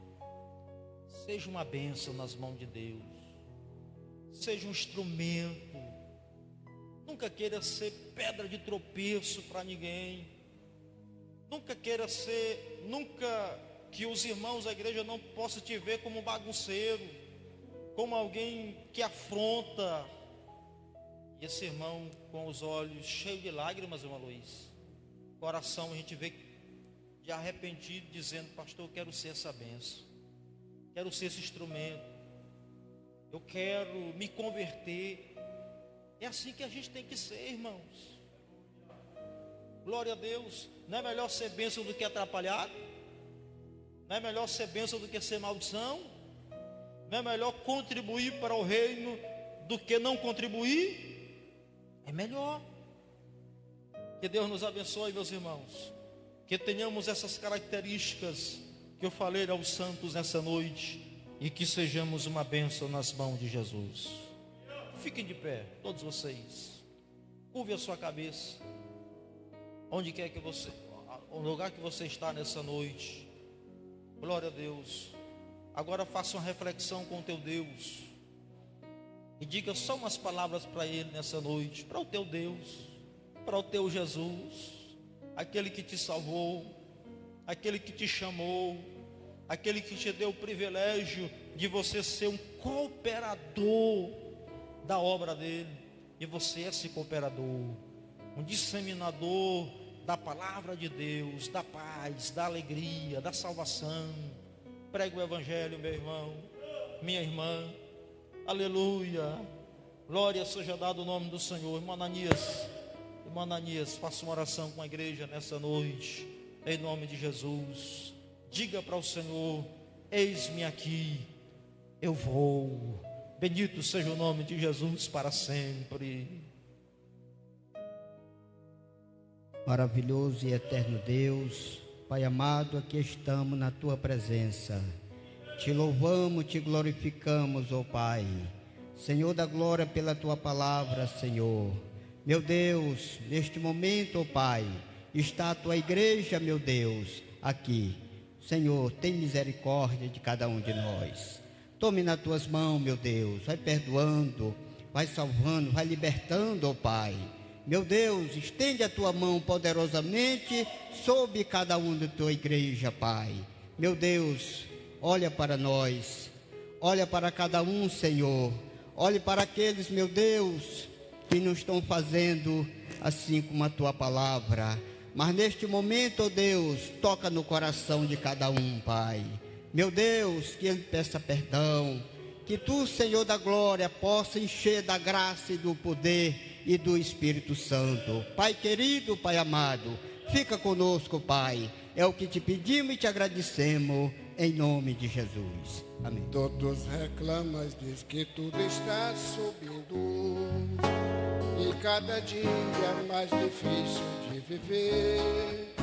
seja uma bênção nas mãos de Deus, seja um instrumento, nunca queira ser pedra de tropeço para ninguém, nunca que os irmãos da igreja não possam te ver como um bagunceiro, como alguém que afronta. E esse irmão com os olhos cheios de lágrimas, irmão Luiz, coração a gente vê de arrependido, dizendo: pastor, eu quero ser essa bênção, quero ser esse instrumento, eu quero me converter. É assim que a gente tem que ser, irmãos. Glória a Deus. Não é melhor ser bênção do que atrapalhado? Não é melhor ser bênção do que ser maldição? Não é melhor contribuir para o reino do que não contribuir? É melhor. Que Deus nos abençoe, meus irmãos, que tenhamos essas características que eu falei aos santos nessa noite, e que sejamos uma bênção nas mãos de Jesus. Fiquem de pé, todos vocês. Curve a sua cabeça, onde quer que você, o lugar que você está nessa noite. Glória a Deus. Agora faça uma reflexão com o teu Deus e diga só umas palavras para Ele nessa noite, para o teu Deus, para o teu Jesus, aquele que te salvou, aquele que te chamou, aquele que te deu o privilégio de você ser um cooperador da obra dele. E você é esse cooperador, um disseminador da palavra de Deus, da paz, da alegria, da salvação. Pregue o evangelho, meu irmão, minha irmã. Aleluia. Glória seja dado o nome do Senhor. Irmão Ananias, faça uma oração com a igreja nessa noite, em nome de Jesus. Diga para o Senhor eis-me aqui, eu vou. Bendito seja o nome de Jesus para sempre. Maravilhoso e eterno Deus, Pai amado, aqui estamos na Tua presença. Te louvamos, te glorificamos, ó Pai. Senhor da glória, pela Tua palavra, Senhor. Meu Deus, neste momento, ó Pai, está a Tua igreja, meu Deus, aqui. Senhor, tem misericórdia de cada um de nós. Tome nas Tuas mãos, meu Deus, vai perdoando, vai salvando, vai libertando, ó Pai. Meu Deus, estende a Tua mão poderosamente sobre cada um da Tua igreja, Pai. Meu Deus, olha para nós, olha para cada um, Senhor. Olhe para aqueles, meu Deus, que não estão fazendo assim como a Tua palavra. Mas neste momento, ó Deus, toca no coração de cada um, Pai. Meu Deus, que ele peça perdão. Que Tu, Senhor da glória, possa encher da graça e do poder e do Espírito Santo. Pai querido, Pai amado, fica conosco, Pai. É o que te pedimos e te agradecemos, em nome de Jesus. Amém. Todos reclamam, diz que tudo está subindo e cada dia é mais difícil de viver.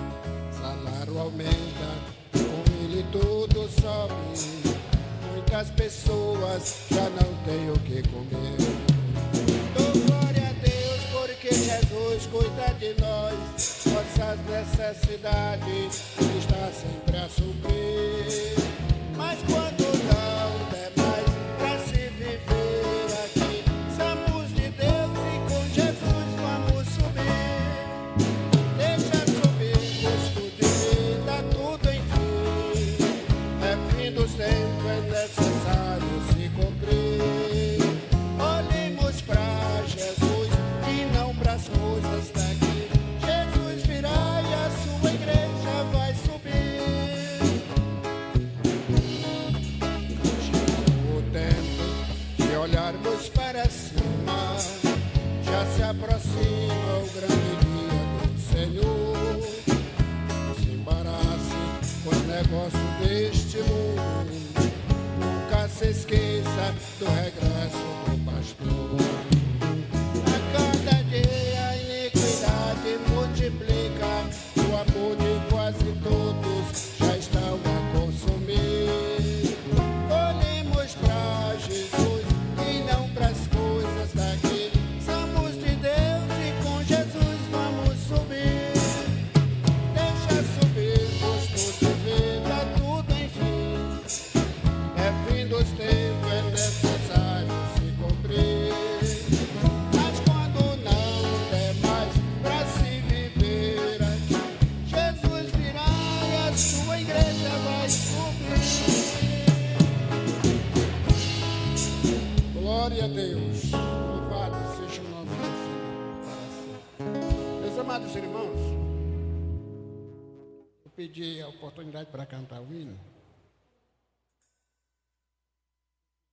Salário aumenta, com ele tudo sobe. Muitas pessoas já não têm o que comer. Dou glória a Deus porque Jesus cuida de nós. Nossas necessidades Ele está sempre a suprir. Mas quando não der mais para se viver aqui, somos de Deus e com Jesus vamos subir. Deixa subir o custo de vida, tudo enfim. É fim dos tempos, é necessário se cumprir. Olhemos para Jesus e não para as coisas daqui. Jesus virá e a sua igreja vai subir. Chegou o tempo de olharmos para cima. Já se aproxima o grande dia do Senhor. Não se embarace com os negócios deste mundo. Nunca se esqueça do regresso do pastor. A cada dia a iniquidade multiplica. O amor de quase todos já estão a consumir. Olhemos para Jesus e não para as coisas daqui. Somos de Deus e com Jesus vamos subir. Deixa subir custo de vida, tudo enfim. É fim dos tempos, é necessário se cumprir. Mas quando não der mais para se viver aqui, Jesus virá e a sua igreja vai subir. Glória a Deus. Louvado seja o nome do Senhor para sempre. Meus amados irmãos, eu pedi a oportunidade para cantar o hino.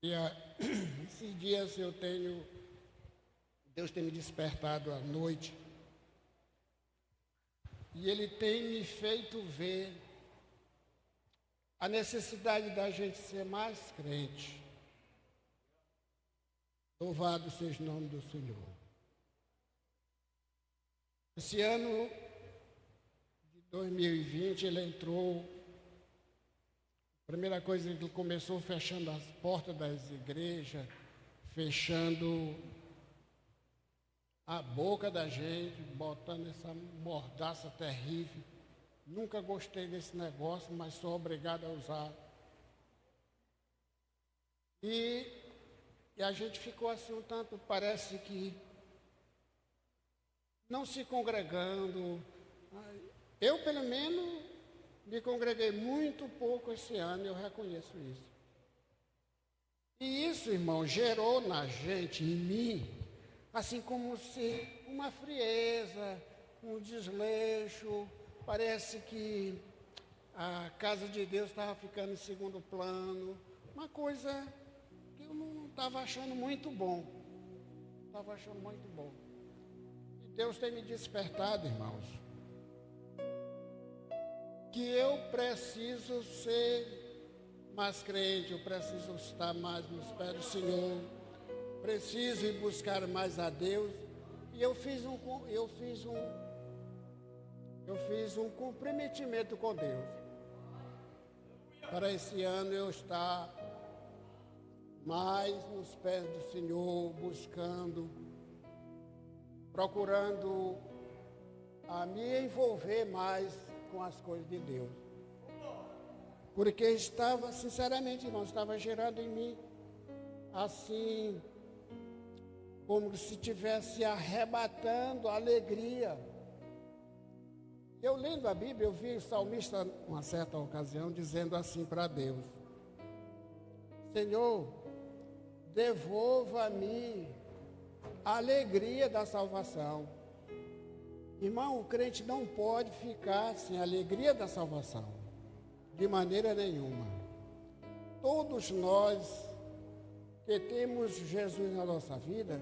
E esses dias Deus tem me despertado à noite e Ele tem me feito ver a necessidade da gente ser mais crente. Louvado seja o nome do Senhor. Esse ano de 2020 ele entrou. A primeira coisa que ele começou fechando as portas das igrejas, fechando a boca da gente, botando essa mordaça terrível. Nunca gostei desse negócio, mas sou obrigado a usar. E a gente ficou assim um tanto, parece que não se congregando. Eu, pelo menos, me congreguei muito pouco esse ano, eu reconheço isso. E isso, irmão, gerou na gente, em mim, assim como se uma frieza, um desleixo. Parece que a casa de Deus estava ficando em segundo plano. Uma coisa que eu não estava achando muito bom. Estava achando muito bom. E Deus tem me despertado, irmãos, que eu preciso ser mais crente, eu preciso estar mais nos pés do Senhor, preciso ir buscar mais a Deus. E eu fiz um comprometimento com Deus, para esse ano eu estar mais nos pés do Senhor, buscando, procurando a me envolver mais com as coisas de Deus. Porque estava, sinceramente, irmão, estava gerando em mim, assim, como se estivesse arrebatando a alegria. Eu lendo a Bíblia, eu vi o salmista, uma certa ocasião, dizendo assim para Deus: Senhor, devolva-me a alegria da salvação. Irmão, o crente não pode ficar sem a alegria da salvação, de maneira nenhuma. Todos nós que temos Jesus na nossa vida,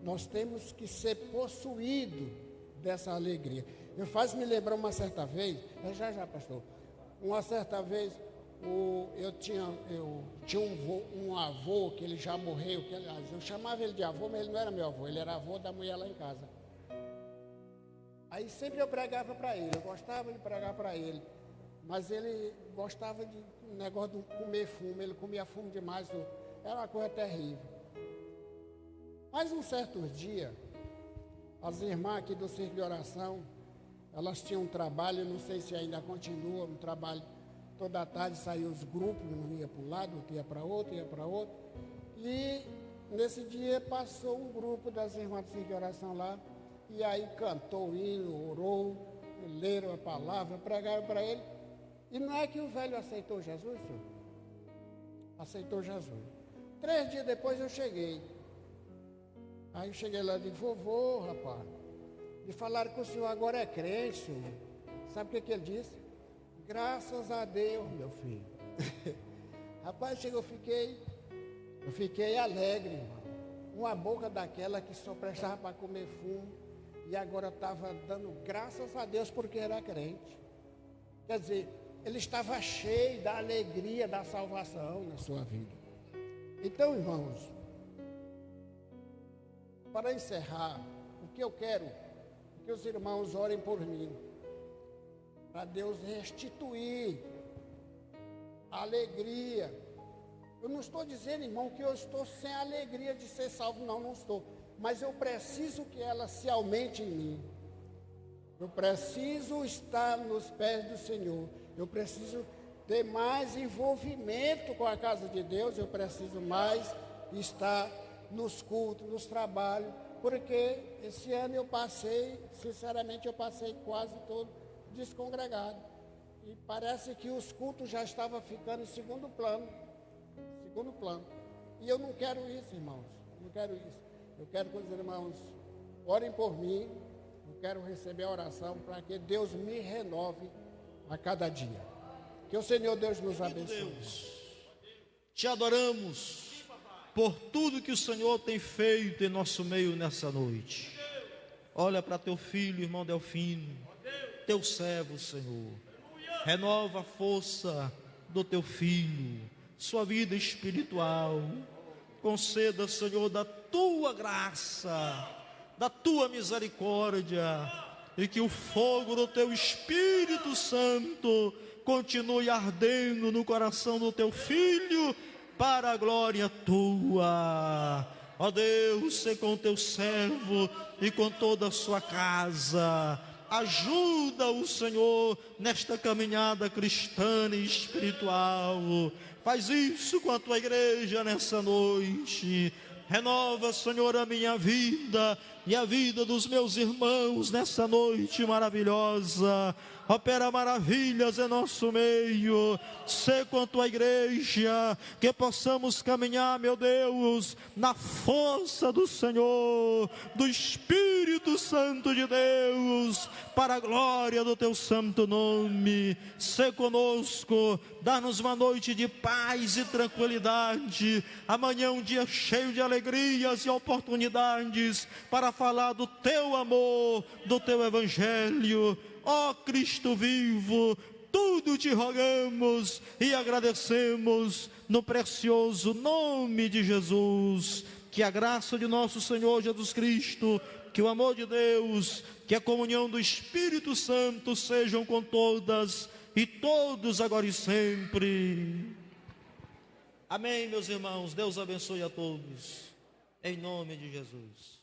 nós temos que ser possuídos dessa alegria. Faz-me lembrar uma certa vez, já, pastor, uma certa vez, eu tinha um avô que ele já morreu, que, aliás, eu chamava ele de avô, mas ele não era meu avô, ele era avô da mulher lá em casa. Aí sempre eu pregava para ele, eu gostava de pregar para ele, mas ele gostava de um negócio de comer fumo, ele comia fumo demais, era uma coisa terrível. Mas um certo dia, as irmãs aqui do Circo de Oração, elas tinham um trabalho, não sei se ainda continua, um trabalho, toda tarde saíam os grupos, um ia para um lado, outro ia para outro, e nesse dia passou um grupo das irmãs do Circo de Oração lá, e aí cantou o hino, orou, leram a palavra, pregaram para ele. E não é que o velho aceitou Jesus, senhor? Aceitou Jesus. 3 dias depois eu cheguei. Aí eu cheguei lá e disse: vovô, rapaz, me falaram que o senhor agora é crente, senhor. Sabe o que ele disse? Graças a Deus, meu filho. Rapaz, chegou, eu fiquei alegre, irmão. Uma boca daquela que só prestava para comer fumo, e agora estava dando graças a Deus porque era crente. Quer dizer, ele estava cheio da alegria da salvação na sua vida. Então, irmãos, para encerrar, o que eu quero é que os irmãos orem por mim, para Deus restituir a alegria. Eu não estou dizendo, irmão, que eu estou sem a alegria de ser salvo, não estou. Mas eu preciso que ela se aumente em mim. Eu preciso estar nos pés do Senhor. Eu preciso ter mais envolvimento com a casa de Deus. Eu preciso mais estar nos cultos, nos trabalhos. Porque esse ano eu passei, sinceramente, eu passei quase todo descongregado. E parece que os cultos já estavam ficando em segundo plano. E eu não quero isso, irmãos. Não quero isso. Eu quero que os irmãos orem por mim. Eu quero receber a oração para que Deus me renove a cada dia. Que o Senhor Deus nos abençoe. Deus, te adoramos por tudo que o Senhor tem feito em nosso meio nessa noite. Olha para teu filho, irmão Delfino, teu servo, Senhor. Renova a força do teu filho, sua vida espiritual. Conceda, Senhor, da tua graça, da tua misericórdia, e que o fogo do teu Espírito Santo continue ardendo no coração do teu filho, para a glória tua. Ó Deus, se com teu servo e com toda a sua casa. Ajuda o Senhor nesta caminhada cristã e espiritual. Faz isso com a tua igreja nessa noite. Renova, Senhor, a minha vida e a vida dos meus irmãos nessa noite maravilhosa. Opera maravilhas em nosso meio. Sê com a tua igreja, que possamos caminhar, meu Deus, na força do Senhor, do Espírito Santo de Deus, para a glória do teu santo nome. Sê conosco, dá-nos uma noite de paz e tranquilidade. Amanhã um dia cheio de alegrias e oportunidades para falar do teu amor, do teu evangelho. Ó Cristo vivo, tudo te rogamos e agradecemos no precioso nome de Jesus. Que a graça de nosso Senhor Jesus Cristo, que o amor de Deus, que a comunhão do Espírito Santo sejam com todas e todos agora e sempre. Amém, meus irmãos. Deus abençoe a todos. Em nome de Jesus.